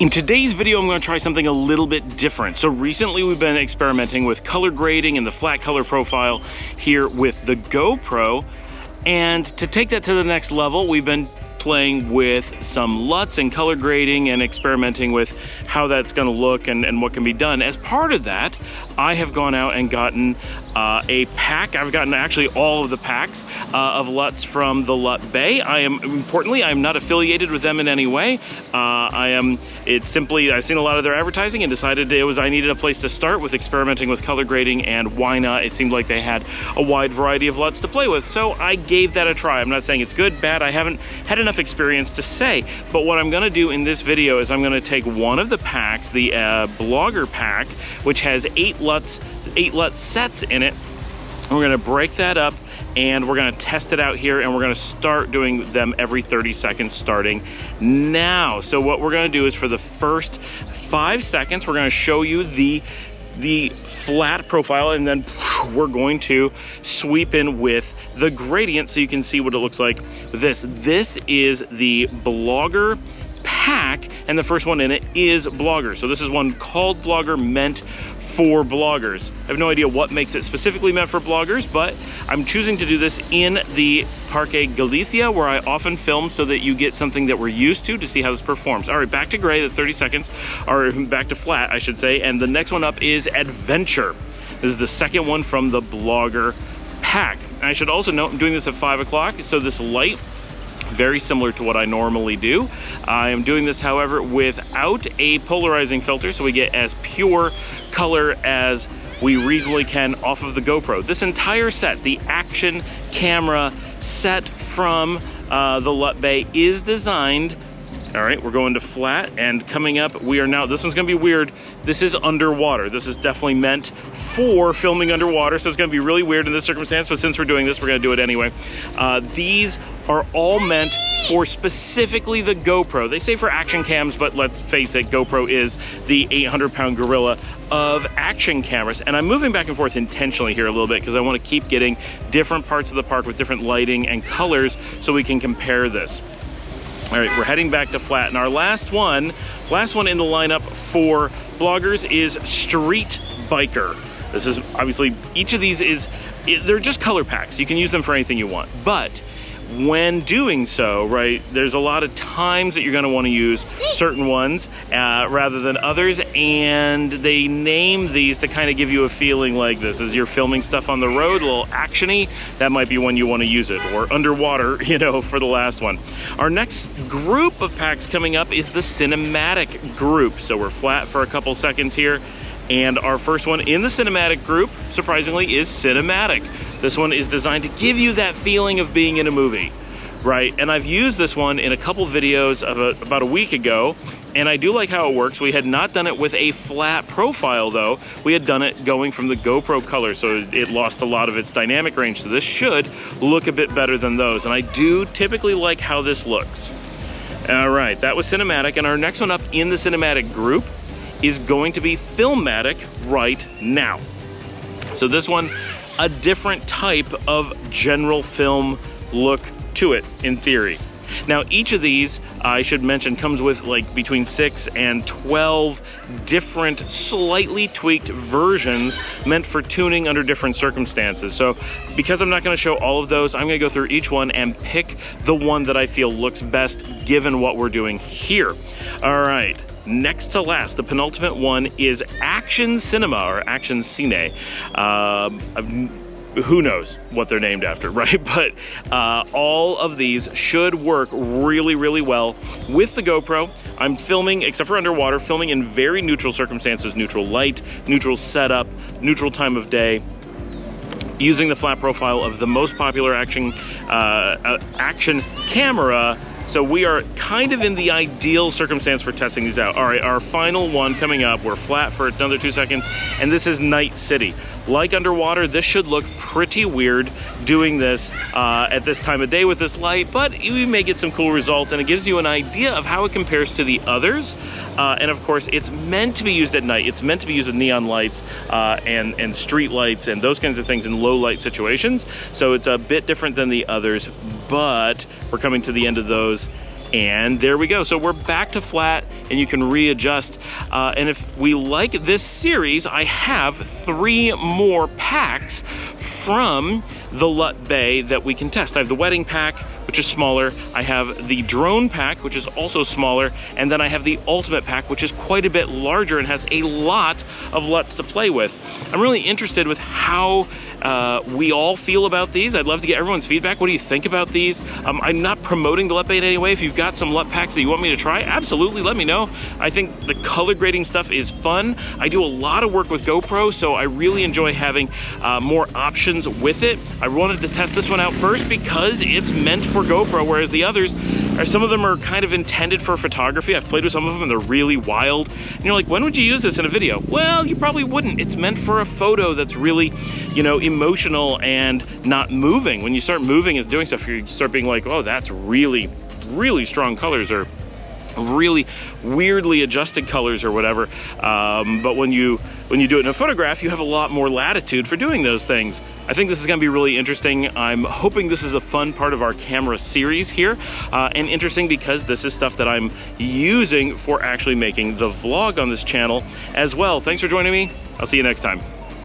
In today's video, I'm going to try something a little bit different. So recently we've been experimenting with color grading and the flat color profile here with the GoPro. And to take that to the next level, we've been playing with some LUTs and color grading and experimenting with how that's going to look and what can be done. As part of that, I have gone out and gotten a pack. I've gotten actually all of the packs of LUTs from TheLUTBay. Importantly, I'm not affiliated with them in any way. It's simply, I've seen a lot of their advertising and decided I needed a place to start with experimenting with color grading, and why not? It seemed like they had a wide variety of LUTs to play with, so I gave that a try. I'm not saying it's good, bad, I haven't had enough experience to say, but what I'm gonna do in this video is I'm gonna take one of the packs, the Blogger pack, which has 8 LUT sets in it, and we're gonna break that up and we're gonna test it out here, and we're gonna start doing them every 30 seconds starting now. So what we're gonna do is for the first 5 seconds, we're gonna show you the flat profile, and then we're going to sweep in with the gradient so you can see what it looks like with this. This is the Blogger pack, and the first one in it is Blogger. So this is one called Blogger, meant for bloggers. I have no idea what makes it specifically meant for bloggers, but I'm choosing to do this in the Parque Galicia, where I often film, so that you get something that we're used to see how this performs. All right, back to gray, that's 30 seconds, or back to flat, I should say, and the next one up is Adventure. This is the second one from the Blogger pack. And I should also note, I'm doing this at 5 o'clock, so this light, very similar to what I normally do. I am doing this, however, without a polarizing filter, so we get as pure color as we reasonably can off of the GoPro. This entire set, the action camera set from TheLUTBay, is designed. All right, we're going to flat, and coming up, we are now, this one's gonna be weird. This is underwater. This is definitely meant for filming underwater, so it's gonna be really weird in this circumstance, but since we're doing this, we're gonna do it anyway. These are all meant for specifically the GoPro. They say for action cams, but let's face it, GoPro is the 800-pound gorilla of action cameras. And I'm moving back and forth intentionally here a little bit because I want to keep getting different parts of the park with different lighting and colors so we can compare this. All right, we're heading back to flat, and our last one in the lineup for bloggers is Street Biker. This is obviously, each of these they're just color packs. You can use them for anything you want, but when doing so, right, there's a lot of times that you're going to want to use certain ones rather than others, and they name these to kind of give you a feeling like this. As you're filming stuff on the road, a little actiony, that might be when you want to use it, or underwater, you know, for the last one. Our next group of packs coming up is the Cinematic group. So we're flat for a couple seconds here, and our first one in the Cinematic group, surprisingly, is Cinematic. This one is designed to give you that feeling of being in a movie, right? And I've used this one in a couple videos of about a week ago, and I do like how it works. We had not done it with a flat profile though. We had done it going from the GoPro color, so it lost a lot of its dynamic range. So this should look a bit better than those, and I do typically like how this looks. All right, that was Cinematic, and our next one up in the Cinematic group is going to be Filmatic right now. So this one, a different type of general film look to it in theory. Now each of these, I should mention, comes with like between 6 and 12 different slightly tweaked versions meant for tuning under different circumstances. So because I'm not going to show all of those, I'm going to go through each one and pick the one that I feel looks best given what we're doing here. All right. Next to last, the penultimate one is Action Cinema, or Action Cine. Who knows what they're named after, right? But all of these should work really, really well with the GoPro. I'm filming, except for underwater, filming in very neutral circumstances, neutral light, neutral setup, neutral time of day, using the flat profile of the most popular action camera. So we are kind of in the ideal circumstance for testing these out. All right, our final one coming up, we're flat for another 2 seconds, and this is Night City. Like underwater, this should look pretty weird doing this at this time of day with this light, but we may get some cool results, and it gives you an idea of how it compares to the others. And of course, it's meant to be used at night. It's meant to be used with neon lights and street lights and those kinds of things in low light situations. So it's a bit different than the others, but we're coming to the end of those And there we go. So we're back to flat, and you can readjust. And if we like this series, I have 3 more packs from the TheLUTBay that we can test. I have the wedding pack, which is smaller. I have the drone pack, which is also smaller. And then I have the ultimate pack, which is quite a bit larger and has a lot of LUTs to play with. I'm really interested with how we all feel about these. I'd love to get everyone's feedback. What do you think about these? I'm not promoting the TheLUTBay in any way. If you've got some LUT packs that you want me to try, absolutely let me know. I think the color grading stuff is fun. I do a lot of work with GoPro, so I really enjoy having more options with it. I wanted to test this one out first because it's meant for GoPro, whereas the others, some of them are kind of intended for photography. I've played with some of them and they're really wild. And you're like, when would you use this in a video? Well, you probably wouldn't. It's meant for a photo that's really, you know, emotional and not moving. When you start moving and doing stuff, you start being like, oh, that's really, really strong colors, or really weirdly adjusted colors or whatever. But when you do it in a photograph, you have a lot more latitude for doing those things. I think this is gonna be really interesting. I'm hoping this is a fun part of our camera series here, and interesting because this is stuff that I'm using for actually making the vlog on this channel as well. Thanks for joining me. I'll see you next time.